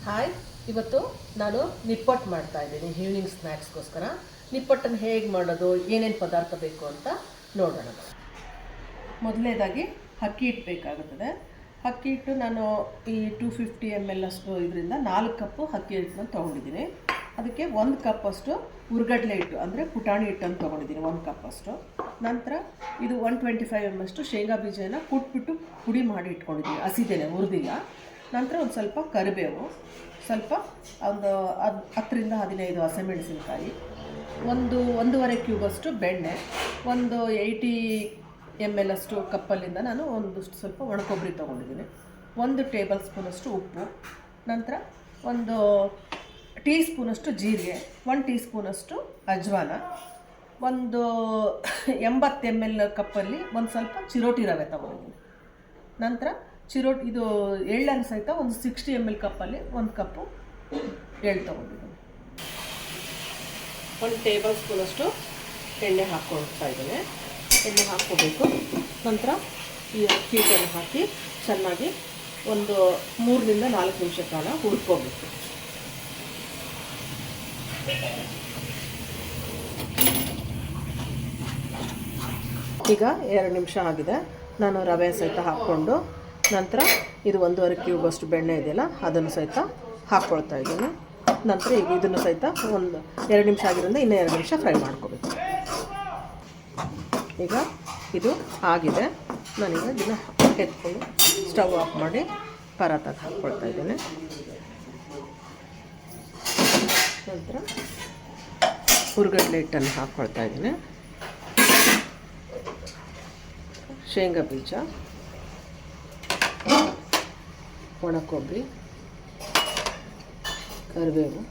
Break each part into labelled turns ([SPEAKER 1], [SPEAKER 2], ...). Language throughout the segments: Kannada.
[SPEAKER 1] ಹಾಯ್, ಇವತ್ತು ನಾನು ನಿಪ್ಪಟ್ಟು ಮಾಡ್ತಾ ಇದ್ದೀನಿ ಈವ್ನಿಂಗ್ ಸ್ನ್ಯಾಕ್ಸ್ಗೋಸ್ಕರ. ನಿಪ್ಪಟ್ಟನ್ನು ಹೇಗೆ ಮಾಡೋದು, ಏನೇನು ಪದಾರ್ಥ ಬೇಕು ಅಂತ ನೋಡೋಣ. ಮೊದಲನೇದಾಗಿ ಅಕ್ಕಿ ಹಿಟ್ಟು ಬೇಕಾಗುತ್ತದೆ. ಅಕ್ಕಿ ಹಿಟ್ಟು ನಾನು ಈ 250 ml ಅಷ್ಟು ಇದರಿಂದ 4 ಕಪ್ಪು ಅಕ್ಕಿ ಹಿಟ್ಟನ್ನು ತೊಗೊಂಡಿದ್ದೀನಿ. ಅದಕ್ಕೆ 1 ಕಪ್ ಅಷ್ಟು ಹುರ್ಗಡ್ಲೆ ಹಿಟ್ಟು ಅಂದರೆ ಪುಟಾಣಿ ಹಿಟ್ಟನ್ನು ತೊಗೊಂಡಿದ್ದೀನಿ, 1 ಕಪ್ ಅಷ್ಟು. ನಂತರ ಇದು 125 ml ಅಷ್ಟು ಶೇಂಗಾ ಬೀಜನ ಕುಟ್ಬಿಟ್ಟು ಪುಡಿ ಮಾಡಿ ಇಟ್ಕೊಂಡಿದ್ದೀನಿ, ಹಸಿದೇನೆ, ಹುರಿದಿಲ್ಲ. ನಂತರ ಒಂದು ಸ್ವಲ್ಪ ಕರಿಬೇವು, ಸ್ವಲ್ಪ ಒಂದು 10 ರಿಂದ 15 ಹಸಿಮೆಣಸಿನಕಾಯಿ, 1.5 ಕ್ಯೂಬಷ್ಟು ಬೆಣ್ಣೆ, ಒಂದು 80 ml ಅಷ್ಟು ಕಪ್ಪಲ್ಲಿಂದ ನಾನು ಸ್ವಲ್ಪ ಒಣಕೊಬ್ಬರಿ ತೊಗೊಂಡಿದ್ದೀನಿ, 1 ಟೇಬಲ್ ಸ್ಪೂನಷ್ಟು ಉಪ್ಪು, ನಂತರ 1 ಟೀ ಸ್ಪೂನಷ್ಟು ಜೀರಿಗೆ, 1 ಟೀ ಸ್ಪೂನಷ್ಟು ಅಜ್ವಾನ, ಒಂದು 80 ml ಕಪ್ಪಲ್ಲಿ ಒಂದು ಸ್ವಲ್ಪ ಚಿರೋಟಿ ರವೆ ತೊಗೊಂಡಿದ್ದೀನಿ. ನಂತರ ಇದು ಎಳ್ಳನ್ನು ಸಹಿತ ಒಂದು 60 ml ಕಪ್ಪಲ್ಲಿ 1 ಕಪ್ಪು ಎಳ್ಳು ತೊಗೊಂಡಿದ್ದೀನಿ. 1 ಟೇಬಲ್ ಸ್ಪೂನಷ್ಟು ಎಣ್ಣೆ ಹಾಕ್ಕೊಳ್ತಾ ಇದ್ದೀನಿ. ಎಣ್ಣೆ ಹಾಕ್ಕೋಬೇಕು. ನಂತರ ಈ ಅಕ್ಕಿ ಹಿಟ್ಟನ್ನು ಹಾಕಿ ಚೆನ್ನಾಗಿ ಒಂದು 3 ರಿಂದ 4 ನಿಮಿಷ ಕಾಲ ಹುರ್ಕೋಬೇಕು. ಈಗ 2 ನಿಮಿಷ ಆಗಿದೆ. ನಾನು ರವೆ ಸಹಿತ ಹಾಕ್ಕೊಂಡು ನಂತರ ಇದು 1.5 ಕ್ಯೂಬಷ್ಟು ಬೆಣ್ಣೆ ಇದೆಯಲ್ಲ ಅದನ್ನು ಸಹಿತ ಹಾಕ್ಕೊಳ್ತಾ ಇದ್ದೀನಿ. ನಂತರ ಈಗ ಇದನ್ನು ಸಹಿತ ಒಂದು 2 ನಿಮಿಷ ಆಗಿರೋದ್ರಿಂದ ಇನ್ನೂ 2 ನಿಮಿಷ ಫ್ರೈ ಮಾಡ್ಕೋಬೇಕು. ಈಗ ಇದು ಆಗಿದೆ. ನಾನೀಗ ಇದನ್ನು ಎತ್ಕೊಂಡು ಸ್ಟವ್ ಆಫ್ ಮಾಡಿ ಪರಾತಾಗ ಹಾಕ್ಕೊಳ್ತಾ ಇದ್ದೀನಿ. ನಂತರ ಹುರ್ಗಡ್ಲೆ ಹಿಟ್ಟನ್ನು ಹಾಕ್ಕೊಳ್ತಾ ಇದ್ದೀನಿ, ಶೇಂಗಾ ಬೀಜ, ಒಣಕೊಬ್ಬರಿ, ಕರಿಬೇವು,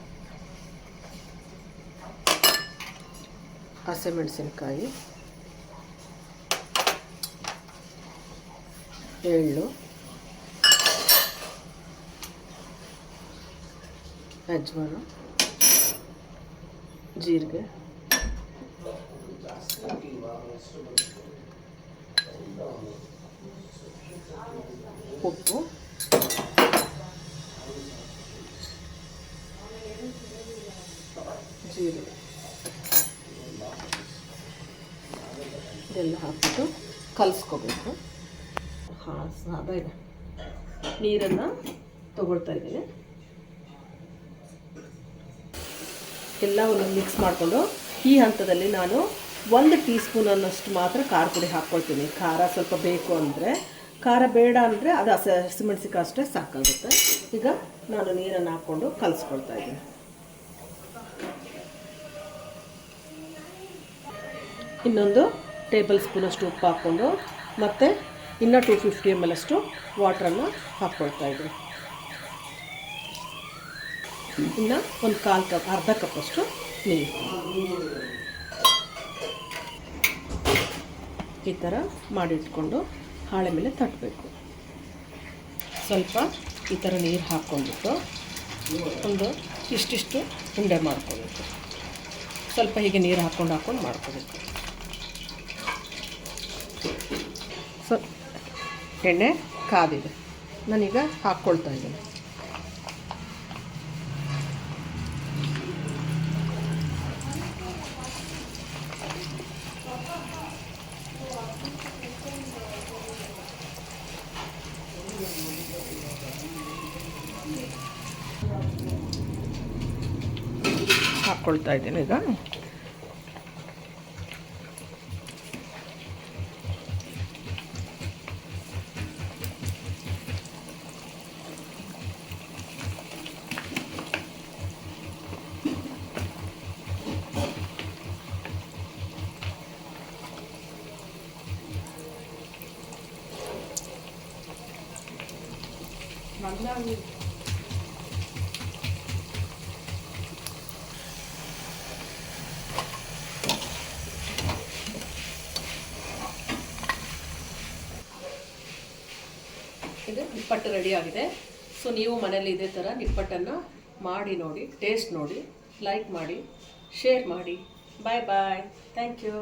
[SPEAKER 1] ಹಸಿಮೆಣಸಿನಕಾಯಿ, ಎಳ್ಳು, ಅಜ್ವಾನ, ಜೀರಿಗೆ, ಉಪ್ಪು, ಜೀರಿಗೆ ಇದೆಲ್ಲ ಹಾಕ್ಬಿಟ್ಟು ಕಲಿಸ್ಕೋಬೇಕು. ಸಾದ ಇದೆ. ನೀರನ್ನು ತಗೊಳ್ತಾ ಇದ್ದೀನಿ. ಎಲ್ಲವನ್ನು ಮಿಕ್ಸ್ ಮಾಡಿಕೊಂಡು ಈ ಹಂತದಲ್ಲಿ ನಾನು 1 ಟೀ ಸ್ಪೂನನ್ನಷ್ಟು ಮಾತ್ರ ಖಾರ ಪುಡಿ ಹಾಕ್ಕೊಳ್ತೀನಿ. ಖಾರ ಸ್ವಲ್ಪ ಬೇಕು ಅಂದರೆ, ಖಾರ ಬೇಡ ಅಂದರೆ ಅದು ಹಸಿಮೆಣಸಿನಕಾಯಿ ಅಷ್ಟೇ ಸಾಕಾಗುತ್ತೆ. ಈಗ ನಾನು ನೀರನ್ನು ಹಾಕ್ಕೊಂಡು ಕಲಿಸ್ಕೊಳ್ತಾ ಇದ್ದೀನಿ. ಇನ್ನೊಂದು ಟೇಬಲ್ ಸ್ಪೂನಷ್ಟು ಉಪ್ಪು ಹಾಕ್ಕೊಂಡು ಮತ್ತು ಇನ್ನೂ 250 ml ಅಷ್ಟು ವಾಟ್ರನ್ನು ಹಾಕ್ಕೊಳ್ತಾ ಇದ್ದೀನಿ. ಇನ್ನು ಒಂದು ಅರ್ಧ ಕಪ್ಪಷ್ಟು ನೀರು. ಈ ಥರ ಮಾಡಿಟ್ಕೊಂಡು ಹಾಳೆ ಮೇಲೆ ತಟ್ಟಬೇಕು. ಸ್ವಲ್ಪ ಈ ಥರ ನೀರು ಹಾಕ್ಕೊಂಡ್ಬಿಟ್ಟು ಒಂದು ಇಷ್ಟಿಷ್ಟು ಉಂಡೆ ಮಾಡ್ಕೋಬೇಕು. ಸ್ವಲ್ಪ ಹೀಗೆ ನೀರು ಹಾಕ್ಕೊಂಡು ಮಾಡ್ಕೋಬೇಕು. ಎಣ್ಣೆ ಕಾದಿದೆ, ನಾನೀಗ ಹಾಕ್ಕೊಳ್ತಾ ಇದ್ದೀನಿ. ಹಾಕ್ಕೊಳ್ತಾ ಇದ್ದೀನಿ ಈಗ. ಇದು ನಿಪ್ಪಟ್ಟು ರೆಡಿ ಆಗಿದೆ. ಸೊ ನೀವು ಮನೇಲಿ ಇದೇ ಥರ ನಿಪ್ಪಟ್ಟನ್ನು ಮಾಡಿ ನೋಡಿ, ಟೇಸ್ಟ್ ನೋಡಿ, ಲೈಕ್ ಮಾಡಿ, ಶೇರ್ ಮಾಡಿ. Bye bye. Thank you.